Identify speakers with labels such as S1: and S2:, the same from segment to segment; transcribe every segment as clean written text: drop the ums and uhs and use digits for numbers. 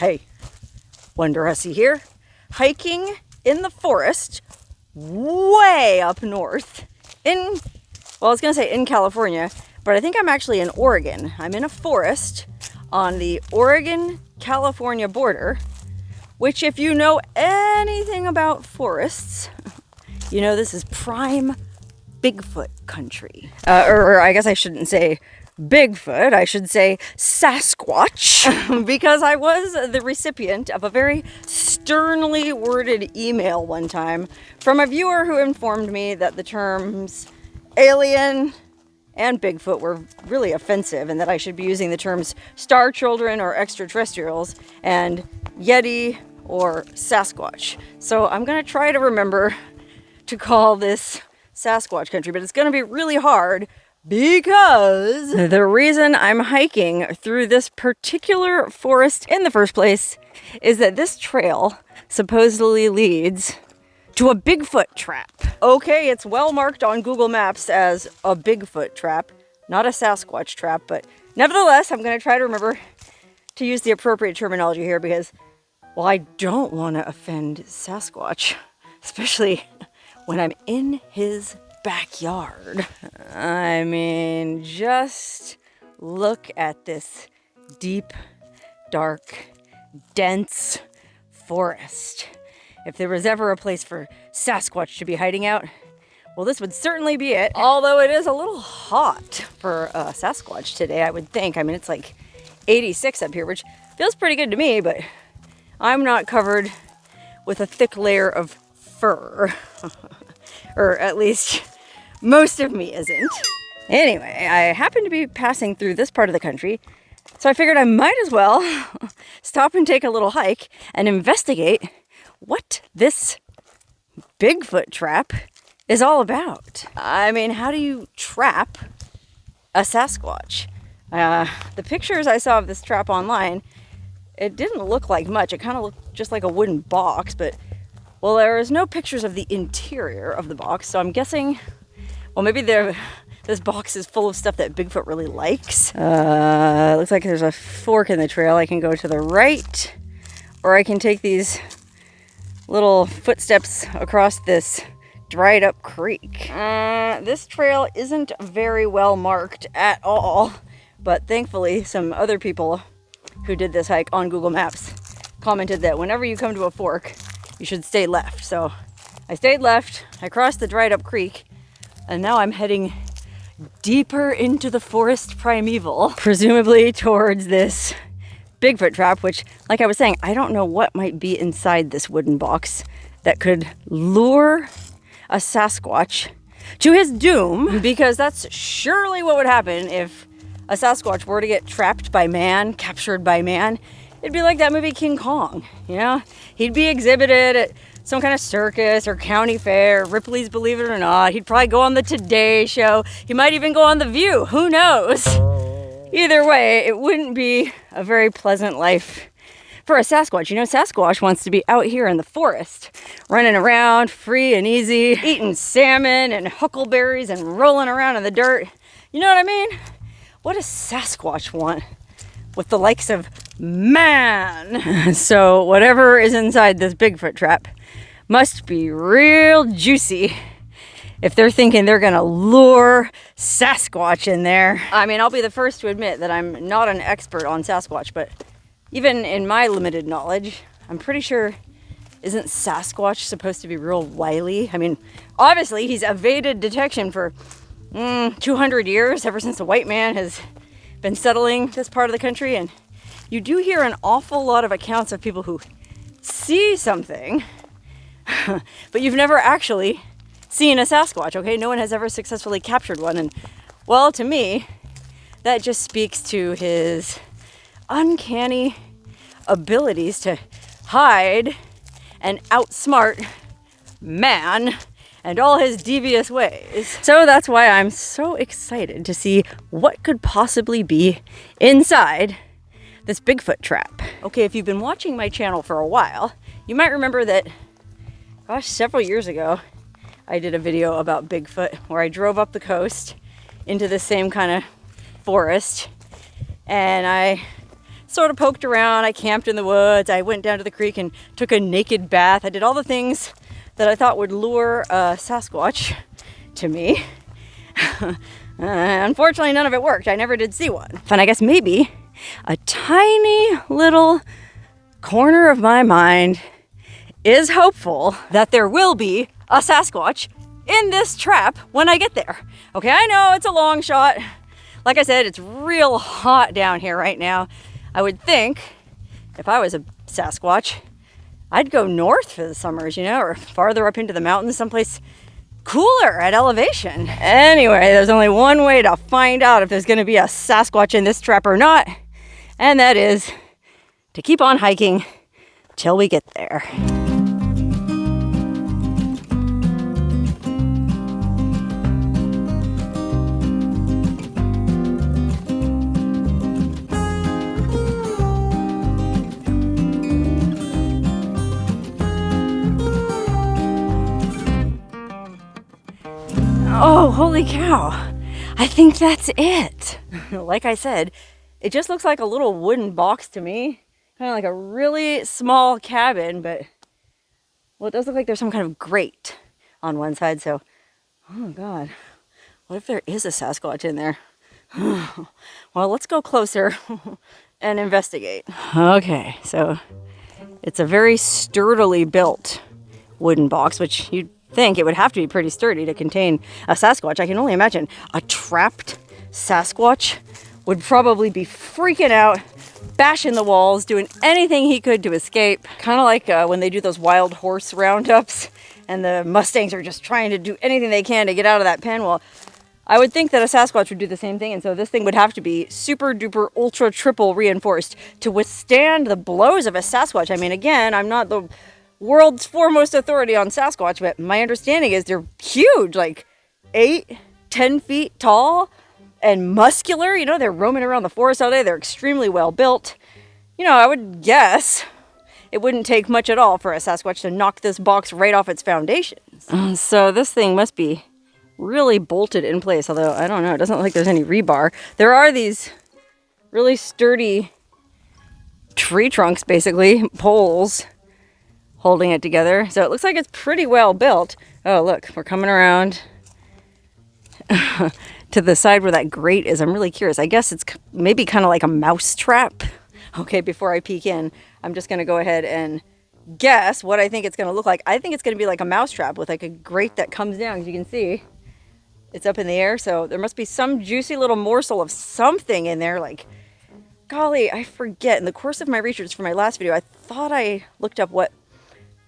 S1: Hey, Wonderhussy here, hiking in the forest way up north I was going to say in California, but I think I'm actually in Oregon. I'm in a forest on the Oregon-California border, which if you know anything about forests, you know this is prime Bigfoot country. Or I guess I shouldn't say Bigfoot, I should say Sasquatch, because I was the recipient of a very sternly worded email one time from a viewer who informed me that the terms alien and Bigfoot were really offensive and that I should be using the terms star children or extraterrestrials and Yeti or Sasquatch. So I'm going to try to remember to call this Sasquatch country, but it's going to be really hard because the reason I'm hiking through this particular forest in the first place is that this trail supposedly leads to a Bigfoot trap. Okay, it's well marked on Google Maps as a Bigfoot trap, not a Sasquatch trap, but nevertheless, I'm going to try to remember to use the appropriate terminology here because, well, I don't want to offend Sasquatch, especially when I'm in his backyard. I mean, just look at this deep, dark, dense forest. If there was ever a place for Sasquatch to be hiding out, well, this would certainly be it. Although it is a little hot for Sasquatch today, I would think. I mean, it's like 86 up here, which feels pretty good to me, but I'm not covered with a thick layer of fur. Or at least most of me isn't. Anyway, I happen to be passing through this part of the country, so I figured I might as well stop and take a little hike and investigate what this Bigfoot trap is all about. I mean, how do you trap a Sasquatch? The pictures I saw of this trap online, it didn't look like much. It kind of looked just like a wooden box, but well, there is no pictures of the interior of the box, so I'm guessing, well, maybe this box is full of stuff that Bigfoot really likes. Looks like there's a fork in the trail. I can go to the right, or I can take these little footsteps across this dried up creek. This trail isn't very well marked at all, but thankfully some other people who did this hike on Google Maps commented that whenever you come to a fork, you should stay left. So I stayed left, I crossed the dried up creek, and now I'm heading deeper into the forest primeval, presumably towards this Bigfoot trap, which, like I was saying, I don't know what might be inside this wooden box that could lure a Sasquatch to his doom, because that's surely what would happen if a Sasquatch were to get trapped by man, captured by man. It'd be like that movie King Kong, you know? He'd be exhibited at some kind of circus or county fair, Ripley's Believe It or Not. He'd probably go on the Today Show. He might even go on The View. Who knows? Either way, it wouldn't be a very pleasant life for a Sasquatch. You know, Sasquatch wants to be out here in the forest, running around free and easy, eating salmon and huckleberries and rolling around in the dirt. You know what I mean? What does Sasquatch want with the likes of man? So whatever is inside this Bigfoot trap must be real juicy if they're thinking they're gonna lure Sasquatch in there. I mean, I'll be the first to admit that I'm not an expert on Sasquatch, but even in my limited knowledge, I'm pretty sure, isn't Sasquatch supposed to be real wily? I mean, obviously he's evaded detection for 200 years, ever since the white man has been settling this part of the country, and you do hear an awful lot of accounts of people who see something, but you've never actually seen a Sasquatch, okay? No one has ever successfully captured one, and well, to me, that just speaks to his uncanny abilities to hide and outsmart man and all his devious ways. So that's why I'm so excited to see what could possibly be inside this Bigfoot trap. Okay, if you've been watching my channel for a while, you might remember that, gosh, several years ago, I did a video about Bigfoot where I drove up the coast into the same kind of forest, and I sort of poked around. I camped in the woods. I went down to the creek and took a naked bath. I did all the things that I thought would lure a Sasquatch to me. Unfortunately, none of it worked. I never did see one. And I guess maybe a tiny little corner of my mind is hopeful that there will be a Sasquatch in this trap when I get there. Okay, I know it's a long shot. Like I said, it's real hot down here right now. I would think if I was a Sasquatch, I'd go north for the summers, you know, or farther up into the mountains, someplace cooler at elevation. Anyway, there's only one way to find out if there's going to be a Sasquatch in this trap or not, and that is to keep on hiking till we get there. Oh, holy cow. I think that's it. Like I said, it just looks like a little wooden box to me. Kind of like a really small cabin, but, well, it does look like there's some kind of grate on one side. So, oh God, what if there is a Sasquatch in there? Well, let's go closer and investigate. Okay, so it's a very sturdily built wooden box, which you'd think it would have to be pretty sturdy to contain a Sasquatch. I can only imagine a trapped Sasquatch would probably be freaking out, bashing the walls, doing anything he could to escape. Kind of like when they do those wild horse roundups and the Mustangs are just trying to do anything they can to get out of that pen. Well, I would think that a Sasquatch would do the same thing, and so this thing would have to be super duper ultra triple reinforced to withstand the blows of a Sasquatch. I mean, again, I'm not the world's foremost authority on Sasquatch, but my understanding is they're huge, like 8-10 feet tall and muscular. You know, they're roaming around the forest all day. They're extremely well built. You know, I would guess it wouldn't take much at all for a Sasquatch to knock this box right off its foundations. So this thing must be really bolted in place, although I don't know, it doesn't look like there's any rebar. There are these really sturdy tree trunks, basically, poles holding it together. So it looks like it's pretty well built. Oh, look, we're coming around to the side where that grate is. I'm really curious. I guess it's maybe kind of like a mouse trap. Okay, before I peek in, I'm just going to go ahead and guess what I think it's going to look like. I think it's going to be like a mouse trap with like a grate that comes down. As you can see, it's up in the air. So there must be some juicy little morsel of something in there. Like, golly, I forget. In the course of my research for my last video, I thought I looked up what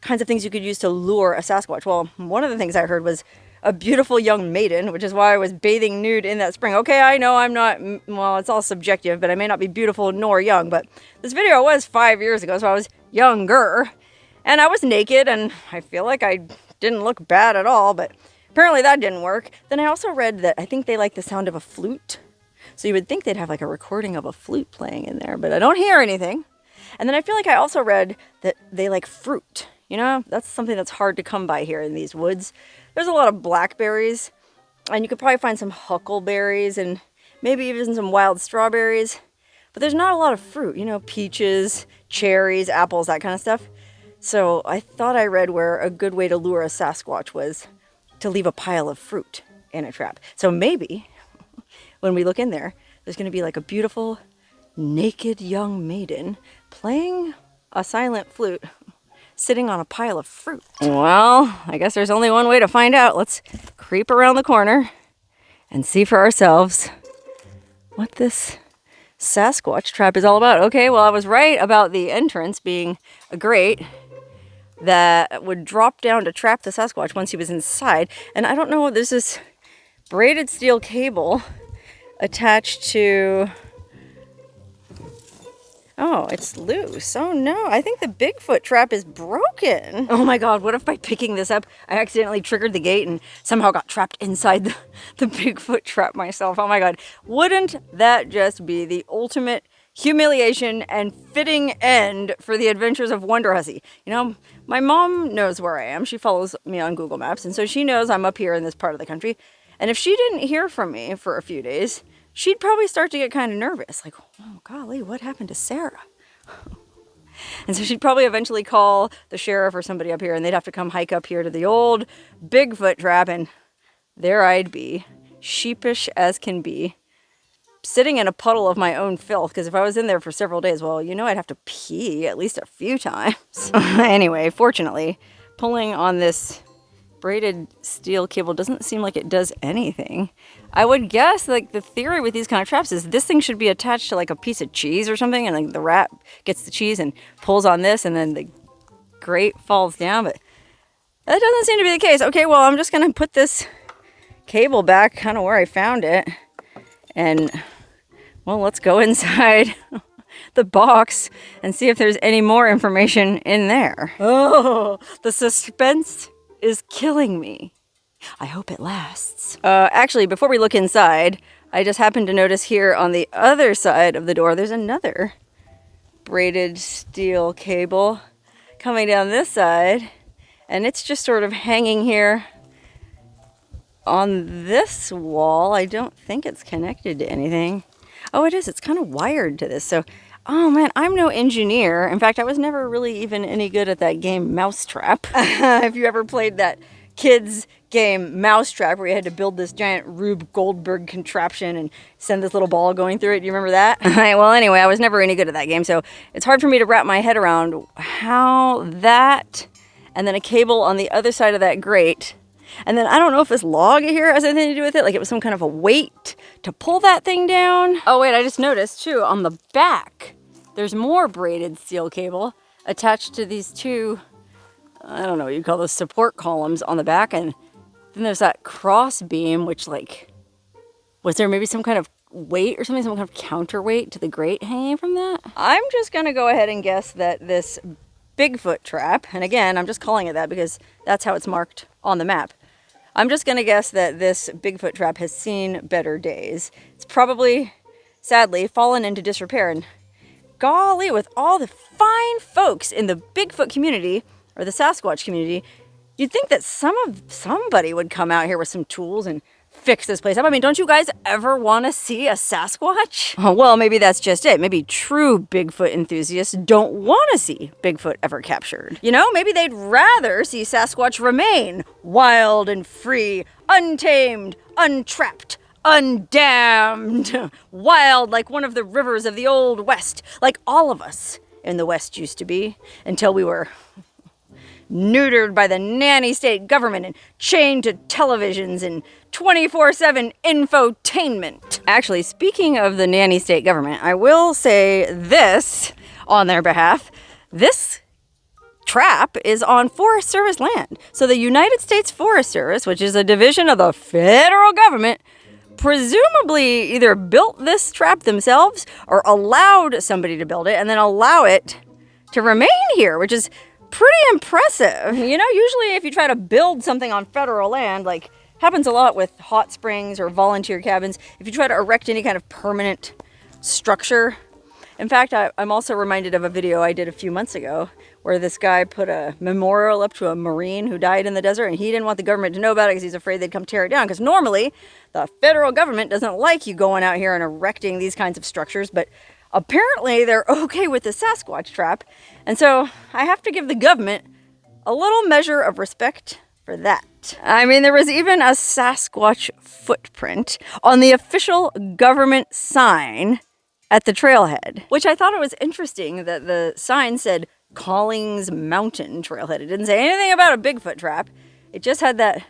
S1: kinds of things you could use to lure a Sasquatch. Well, one of the things I heard was a beautiful young maiden, which is why I was bathing nude in that spring. Okay, I know I'm not, well, it's all subjective, but I may not be beautiful nor young, but this video was 5 years ago, so I was younger, and I was naked, and I feel like I didn't look bad at all, but apparently that didn't work. Then I also read that I think they like the sound of a flute, so you would think they'd have like a recording of a flute playing in there, but I don't hear anything. And then I feel like I also read that they like fruit. You know, that's something that's hard to come by here in these woods. There's a lot of blackberries, and you could probably find some huckleberries and maybe even some wild strawberries. But there's not a lot of fruit, you know, peaches, cherries, apples, that kind of stuff. So I thought I read where a good way to lure a Sasquatch was to leave a pile of fruit in a trap. So maybe when we look in there, there's going to be like a beautiful naked young maiden playing a silent flute, sitting on a pile of fruit. Well, I guess there's only one way to find out. Let's creep around the corner and see for ourselves what this Sasquatch trap is all about. Okay, well, I was right about the entrance being a grate that would drop down to trap the Sasquatch once he was inside. And I don't know, there's this braided steel cable attached to... Oh, it's loose. Oh no, I think the Bigfoot trap is broken. Oh my God, what if by picking this up, I accidentally triggered the gate and somehow got trapped inside the Bigfoot trap myself? Oh my God, wouldn't that just be the ultimate humiliation and fitting end for the adventures of Wonderhussy? You know, my mom knows where I am. She follows me on Google Maps, and so she knows I'm up here in this part of the country. And if she didn't hear from me for a few days, she'd probably start to get kind of nervous. Like, oh, golly, what happened to Sarah? And so she'd probably eventually call the sheriff or somebody up here, and they'd have to come hike up here to the old Bigfoot trap, and there I'd be, sheepish as can be, sitting in a puddle of my own filth, because if I was in there for several days, well, you know I'd have to pee at least a few times. Anyway, fortunately, pulling on this braided steel cable doesn't seem like it does anything. I would guess, like, the theory with these kind of traps is this thing should be attached to like a piece of cheese or something, and like the rat gets the cheese and pulls on this, and then the grate falls down, but that doesn't seem to be the case. Okay, well, I'm just gonna put this cable back kind of where I found it, and well, let's go inside the box and see if there's any more information in there. Oh, the suspense is killing me. I hope it lasts. Actually, before we look inside, I just happened to notice here on the other side of the door, there's another braided steel cable coming down this side, and it's just sort of hanging here on this wall. I don't think it's connected to anything. Oh, it is. It's kind of wired to this. So, oh man, I'm no engineer. In fact, I was never really even any good at that game Mousetrap. If you ever played that kids game Mousetrap, where you had to build this giant Rube Goldberg contraption and send this little ball going through it. Do you remember that? Well, anyway, I was never any good at that game, so it's hard for me to wrap my head around how that, and then a cable on the other side of that grate, and then I don't know if this log here has anything to do with it, like it was some kind of a weight to pull that thing down. Oh wait, I just noticed too, on the back, there's more braided steel cable attached to these two, I don't know what you call those, support columns on the back, and then there's that cross beam, which, like, was there maybe some kind of weight or something, some kind of counterweight to the grate hanging from that? I'm just gonna go ahead and guess that this Bigfoot trap, and again, I'm just calling it that because that's how it's marked on the map. I'm just gonna guess that this Bigfoot trap has seen better days. It's probably, sadly, fallen into disrepair, and golly, with all the fine folks in the Bigfoot community, or the Sasquatch community, you'd think that somebody would come out here with some tools and fix this place up. I mean, don't you guys ever want to see a Sasquatch? Oh, well, maybe that's just it. Maybe true Bigfoot enthusiasts don't want to see Bigfoot ever captured. You know, maybe they'd rather see Sasquatch remain wild and free, untamed, untrapped, undammed, wild like one of the rivers of the Old West, like all of us in the West used to be, until we were neutered by the nanny state government and chained to televisions and 24/7 infotainment. Actually, speaking of the nanny state government, I will say this on their behalf. This trap is on Forest Service land. So the United States Forest Service, which is a division of the federal government, presumably either built this trap themselves or allowed somebody to build it and then allow it to remain here, which is pretty impressive. You know, usually if you try to build something on federal land, like happens a lot with hot springs or volunteer cabins, if you try to erect any kind of permanent structure. In fact, I'm also reminded of a video I did a few months ago where this guy put a memorial up to a Marine who died in the desert, and he didn't want the government to know about it because he's afraid they'd come tear it down. Because normally the federal government doesn't like you going out here and erecting these kinds of structures, but apparently they're okay with the Sasquatch trap. And so I have to give the government a little measure of respect for that. I mean, there was even a Sasquatch footprint on the official government sign at the trailhead, which I thought it was interesting that the sign said Collings Mountain Trailhead. It didn't say anything about a Bigfoot trap. It just had that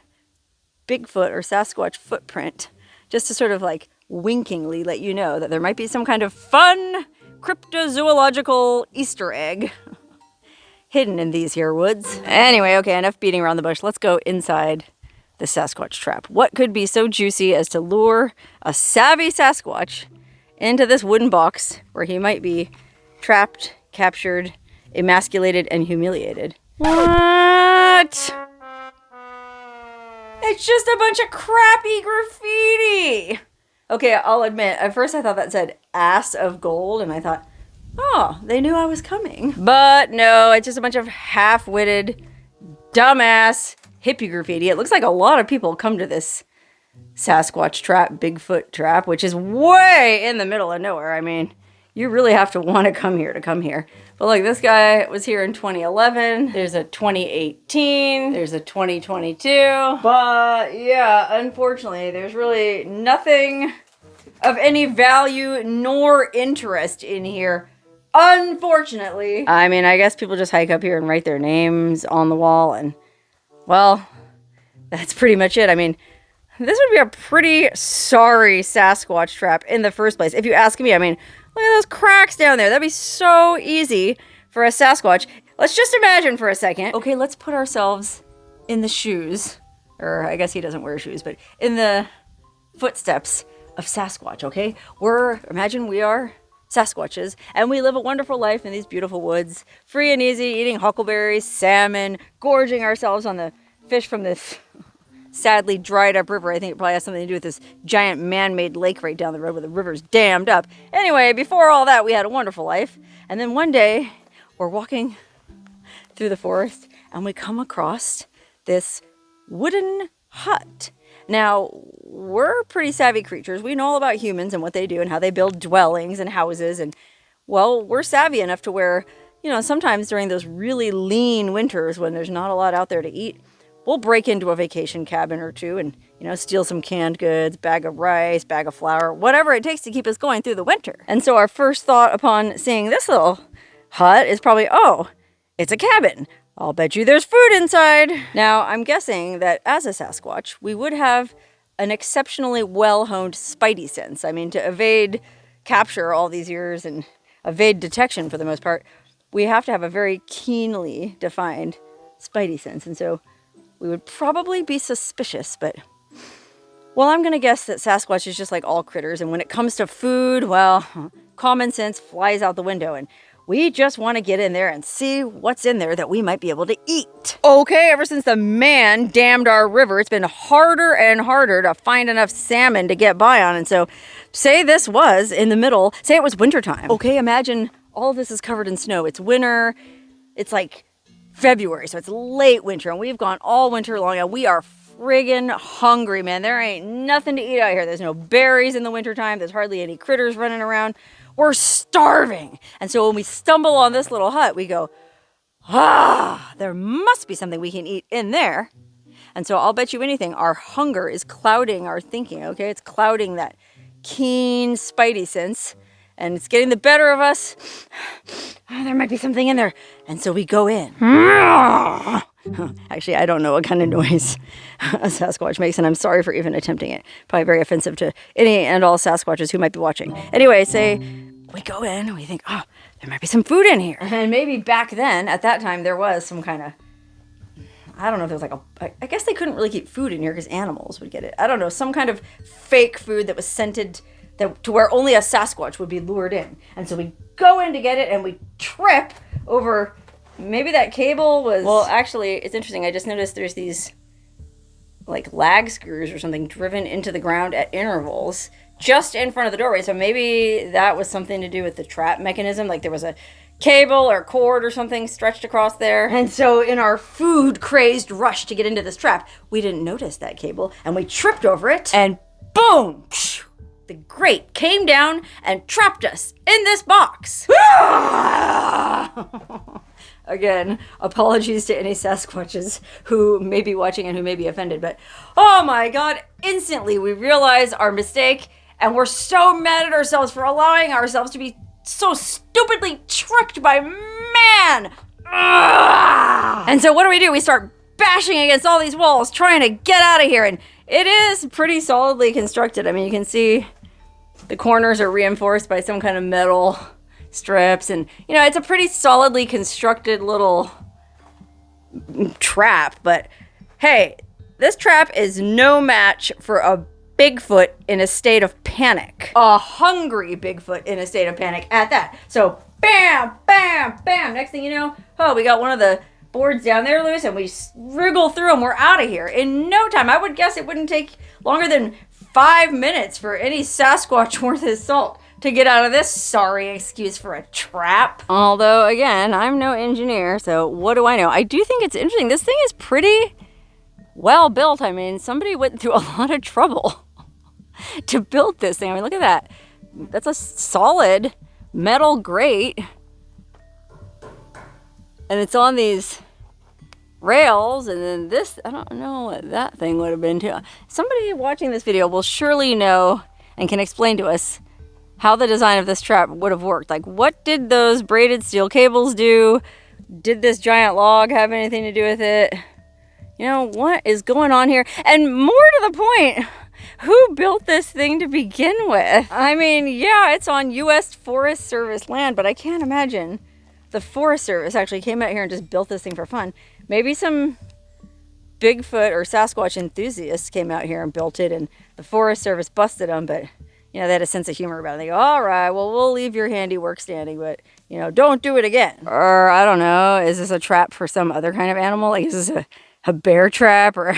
S1: Bigfoot or Sasquatch footprint, just to sort of like winkingly let you know that there might be some kind of fun cryptozoological Easter egg hidden in these here woods. Anyway, okay, enough beating around the bush. Let's go inside the Sasquatch trap. What could be so juicy as to lure a savvy Sasquatch into this wooden box where he might be trapped, captured, emasculated, and humiliated? What? It's just a bunch of crappy graffiti. Okay, I'll admit, at first I thought that said ass of gold, and I thought, oh, they knew I was coming. But no, it's just a bunch of half-witted, dumbass hippie graffiti. It looks like a lot of people come to this Sasquatch trap, Bigfoot trap, which is way in the middle of nowhere. I mean, you really have to want to come here. But look, this guy was here in 2011. There's a 2018. There's a 2022. But yeah, unfortunately, there's really nothing of any value nor interest in here. Unfortunately. I mean, I guess people just hike up here and write their names on the wall, and well, that's pretty much it. I mean, this would be a pretty sorry Sasquatch trap in the first place. If you ask me, I mean, look at those cracks down there. That'd be so easy for a Sasquatch. Let's just imagine for a second. Okay, let's put ourselves in the shoes, or I guess he doesn't wear shoes, but in the footsteps of Sasquatch, okay? Imagine we are Sasquatches, and we live a wonderful life in these beautiful woods, free and easy, eating huckleberries, salmon, gorging ourselves on the fish from this sadly dried up river. I think it probably has something to do with this giant man-made lake right down the road where the river's dammed up. Anyway, before all that, we had a wonderful life. And then one day, we're walking through the forest and we come across this wooden hut. Now, we're pretty savvy creatures. We know all about humans and what they do and how they build dwellings and houses. And, well, we're savvy enough to where, you know, sometimes during those really lean winters when there's not a lot out there to eat, we'll break into a vacation cabin or two and, you know, steal some canned goods, bag of rice, bag of flour, whatever it takes to keep us going through the winter. And so our first thought upon seeing this little hut is probably, oh, it's a cabin. I'll bet you there's food inside. Now, I'm guessing that as a Sasquatch, we would have an exceptionally well-honed spidey sense. I mean, to evade capture all these years and evade detection for the most part, we have to have a very keenly defined spidey sense. And so we would probably be suspicious, but, well, I'm going to guess that Sasquatch is just like all critters. And when it comes to food, well, common sense flies out the window. And we just want to get in there and see what's in there that we might be able to eat. Okay, ever since the man dammed our river, it's been harder and harder to find enough salmon to get by on. And so say this was in the middle, say it was wintertime. Okay, imagine all this is covered in snow. It's winter. It's like February, so it's late winter, and we've gone all winter long, and we are friggin' hungry, man. There ain't nothing to eat out here. There's no berries in the wintertime. There's hardly any critters running around. We're starving. And so when we stumble on this little hut, we go, there must be something we can eat in there. And so I'll bet you anything, our hunger is clouding our thinking, okay? It's clouding that keen spidey sense, and it's getting the better of us. There might be something in there. And so we go in. Actually, I don't know what kind of noise a Sasquatch makes, and I'm sorry for even attempting it. Probably very offensive to any and all Sasquatches who might be watching. Anyway, say we go in and we think, oh, there might be some food in here. And maybe back then, at that time, there was some kind of, I don't know if there was like I guess they couldn't really keep food in here because animals would get it. I don't know, some kind of fake food that was scented to where only a Sasquatch would be lured in. And so we go in to get it and we trip over, maybe that cable was, well, actually, it's interesting. I just noticed there's these like lag screws or something driven into the ground at intervals just in front of the doorway. So maybe that was something to do with the trap mechanism. Like there was a cable or cord or something stretched across there. And so in our food-crazed rush to get into this trap, we didn't notice that cable and we tripped over it and boom! The grate came down and trapped us in this box. Again, apologies to any Sasquatches who may be watching and who may be offended, but oh my God, instantly we realize our mistake and we're so mad at ourselves for allowing ourselves to be so stupidly tricked by man. And so what do? We start bashing against all these walls trying to get out of here, and it is pretty solidly constructed. I mean, you can see the corners are reinforced by some kind of metal strips, and you know, it's a pretty solidly constructed little trap. But hey, this trap is no match for a Bigfoot in a state of panic. A hungry Bigfoot in a state of panic at that. So bam, bam, bam. Next thing you know, oh, we got one of the boards down there loose and we wriggle through them. We're out of here in no time. I would guess it wouldn't take longer than 5 minutes for any Sasquatch worth his salt to get out of this sorry excuse for a trap. Although, again, I'm no engineer, so what do I know? I do think it's interesting. This thing is pretty well built. I mean, somebody went through a lot of trouble to build this thing. I mean, look at that. That's a solid metal grate. And it's on these rails, and then this, I don't know what that thing would have been too. Somebody watching this video will surely know and can explain to us how the design of this trap would have worked. Like, what did those braided steel cables do? Did this giant log have anything to do with it? You know, what is going on here? And more to the point, who built this thing to begin with? I mean, yeah, it's on U.S. Forest Service land, but I can't imagine the Forest Service actually came out here and just built this thing for fun. Maybe some Bigfoot or Sasquatch enthusiasts came out here and built it, and the Forest Service busted them, but, you know, they had a sense of humor about it. They go, all right, well, we'll leave your handiwork standing, but, you know, don't do it again. Or, I don't know, is this a trap for some other kind of animal? Like, is this a bear trap or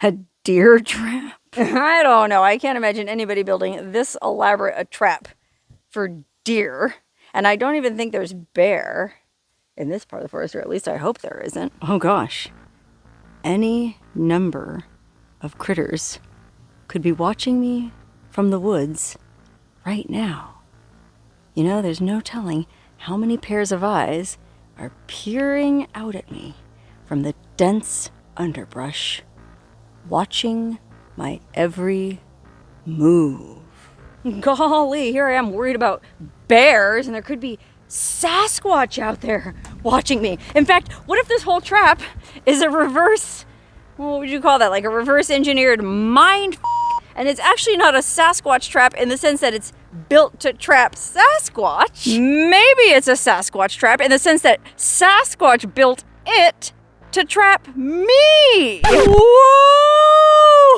S1: a deer trap? I don't know. I can't imagine anybody building this elaborate a trap for deer. And I don't even think there's bear in this part of the forest, or at least I hope there isn't. Oh gosh. Any number of critters could be watching me from the woods right now. You know, there's no telling how many pairs of eyes are peering out at me from the dense underbrush, watching my every move. Golly, here I am worried about bears, and there could be Sasquatch out there watching me. In fact, what if this whole trap is a reverse, what would you call that? Like a reverse engineered mind and it's actually not a Sasquatch trap in the sense that it's built to trap Sasquatch. Maybe it's a Sasquatch trap in the sense that Sasquatch built it to trap me.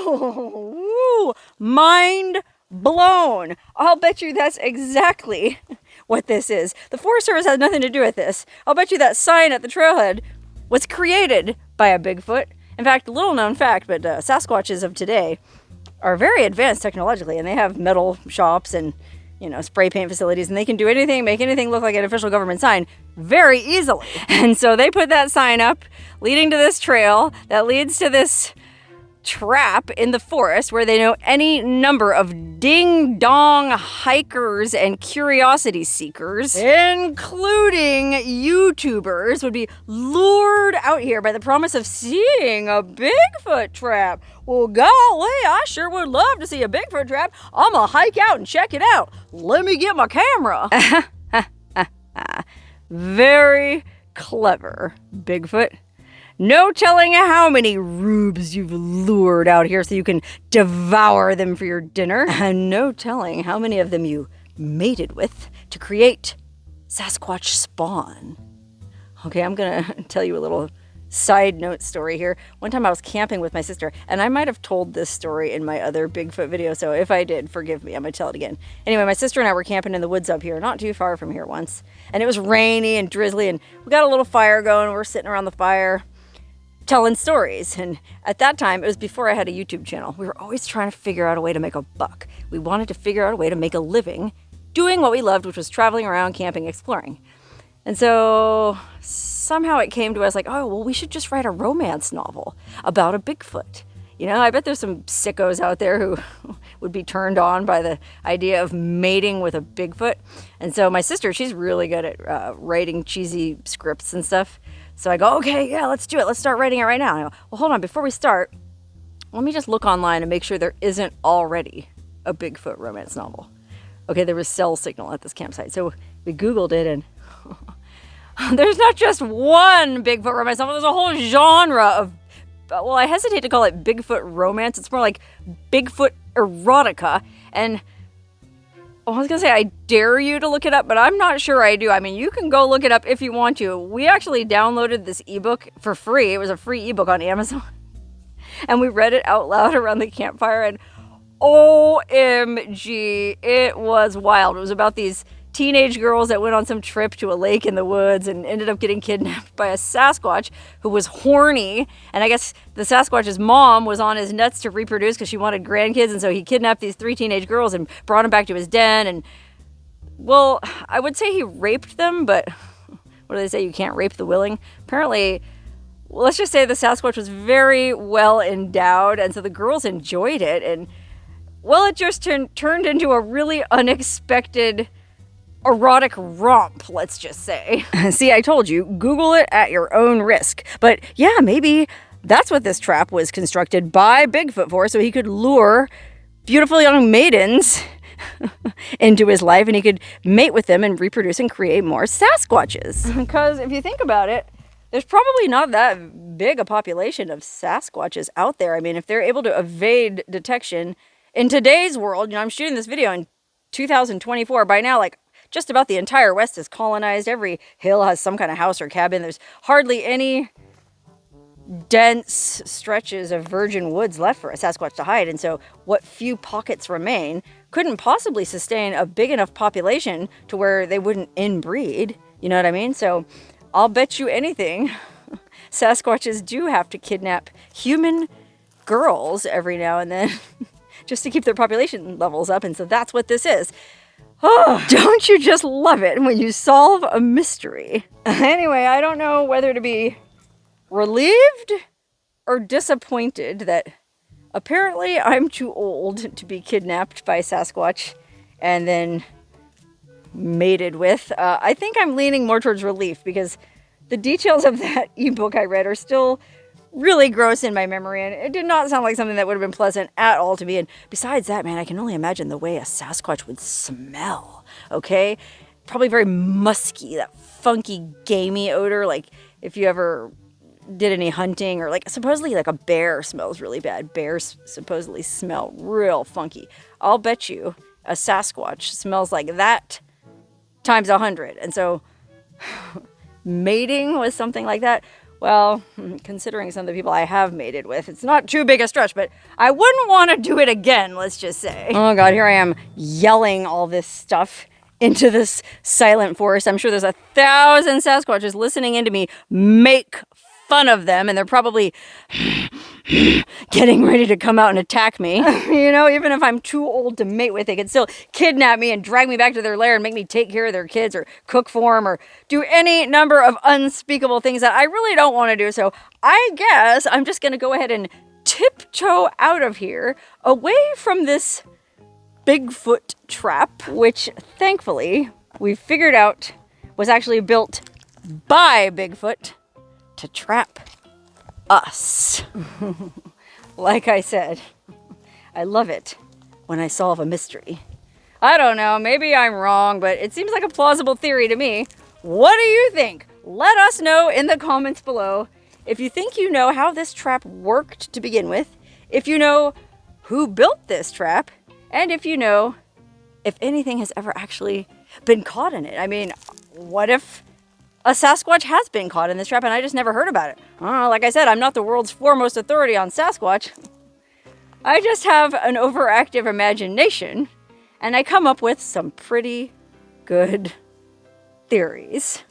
S1: Whoa! Mind blown. I'll bet you that's exactly what this is. The Forest Service has nothing to do with this. I'll bet you that sign at the trailhead was created by a Bigfoot. In fact, little known fact, but Sasquatches of today are very advanced technologically, and they have metal shops and, you know, spray paint facilities, and they can do anything, make anything look like an official government sign very easily. And so they put that sign up leading to this trail that leads to this trap in the forest where they know any number of ding-dong hikers and curiosity seekers, including YouTubers, would be lured out here by the promise of seeing a Bigfoot trap. Well, golly, I sure would love to see a Bigfoot trap. I'm gonna hike out and check it out. Let me get my camera. Very clever, Bigfoot. No telling how many rubes you've lured out here so you can devour them for your dinner. And no telling how many of them you mated with to create Sasquatch spawn. Okay, I'm gonna tell you a little side note story here. One time I was camping with my sister, and I might have told this story in my other Bigfoot video, so if I did, forgive me, I'm gonna tell it again. Anyway, my sister and I were camping in the woods up here, not too far from here once, and it was rainy and drizzly, and we got a little fire going. We're sitting around the fire telling stories, and at that time, it was before I had a YouTube channel. We were always trying to figure out a way to make a buck. We wanted to figure out a way to make a living doing what we loved, which was traveling around, camping, exploring. And so somehow it came to us like, oh, well, we should just write a romance novel about a Bigfoot. You know, I bet there's some sickos out there who would be turned on by the idea of mating with a Bigfoot. And so my sister, she's really good at writing cheesy scripts and stuff. So I go, okay, yeah, let's do it. Let's start writing it right now. And I go, well, hold on, before we start, let me just look online and make sure there isn't already a Bigfoot romance novel. Okay, there was cell signal at this campsite. So we Googled it, and there's not just one Bigfoot romance novel. There's a whole genre of, well, I hesitate to call it Bigfoot romance. It's more like Bigfoot erotica. And I was going to say, I dare you to look it up, but I'm not sure I do. I mean, you can go look it up if you want to. We actually downloaded this ebook for free. It was a free ebook on Amazon. And we read it out loud around the campfire, and OMG, it was wild. It was about these teenage girls that went on some trip to a lake in the woods and ended up getting kidnapped by a Sasquatch who was horny. And I guess the Sasquatch's mom was on his nuts to reproduce because she wanted grandkids. And so he kidnapped these 3 teenage girls and brought them back to his den. And, well, I would say he raped them, but what do they say? You can't rape the willing. Apparently, let's just say the Sasquatch was very well endowed, and so the girls enjoyed it, and well, it just turned into a really unexpected erotic romp, let's just say. See, I told you, Google it at your own risk. But yeah, maybe that's what this trap was constructed by Bigfoot for, so he could lure beautiful young maidens into his life, and he could mate with them and reproduce and create more Sasquatches. Because if you think about it, there's probably not that big a population of Sasquatches out there. I mean, if they're able to evade detection in today's world, I'm shooting this video in 2024. By now, like, just about the entire West is colonized. Every hill has some kind of house or cabin. There's hardly any dense stretches of virgin woods left for a Sasquatch to hide. And so what few pockets remain couldn't possibly sustain a big enough population to where they wouldn't inbreed. You know what I mean? So I'll bet you anything, Sasquatches do have to kidnap human girls every now and then just to keep their population levels up. And so that's what this is. Oh, don't you just love it when you solve a mystery? Anyway, I don't know whether to be relieved or disappointed that apparently I'm too old to be kidnapped by Sasquatch and then mated with. I think I'm leaning more towards relief because the details of that ebook I read are still really gross in my memory, and it did not sound like something that would have been pleasant at all to me. And besides that, man, I can only imagine the way a Sasquatch would smell, okay? Probably very musky, that funky, gamey odor, like if you ever did any hunting, or like supposedly like a bear smells really bad. Bears supposedly smell real funky. I'll bet you a Sasquatch smells like that times 100. And so mating with something like that, well, considering some of the people I have mated with, it's not too big a stretch, but I wouldn't want to do it again, let's just say. Oh God, here I am yelling all this stuff into this silent forest. I'm sure there's 1,000 Sasquatches listening into me make fun of them, and they're probably getting ready to come out and attack me. You know, even if I'm too old to mate with, they can still kidnap me and drag me back to their lair and make me take care of their kids or cook for them or do any number of unspeakable things that I really don't want to do. So I guess I'm just going to go ahead and tiptoe out of here, away from this Bigfoot trap, which thankfully we figured out was actually built by Bigfoot to trap us. Like I said, I love it when I solve a mystery. I don't know, maybe I'm wrong, but it seems like a plausible theory to me. What do you think? Let us know in the comments below if you think you know how this trap worked to begin with, if you know who built this trap, and if you know if anything has ever actually been caught in it. I mean, what if a Sasquatch has been caught in this trap and I just never heard about it? Like I said, I'm not the world's foremost authority on Sasquatch. I just have an overactive imagination, and I come up with some pretty good theories.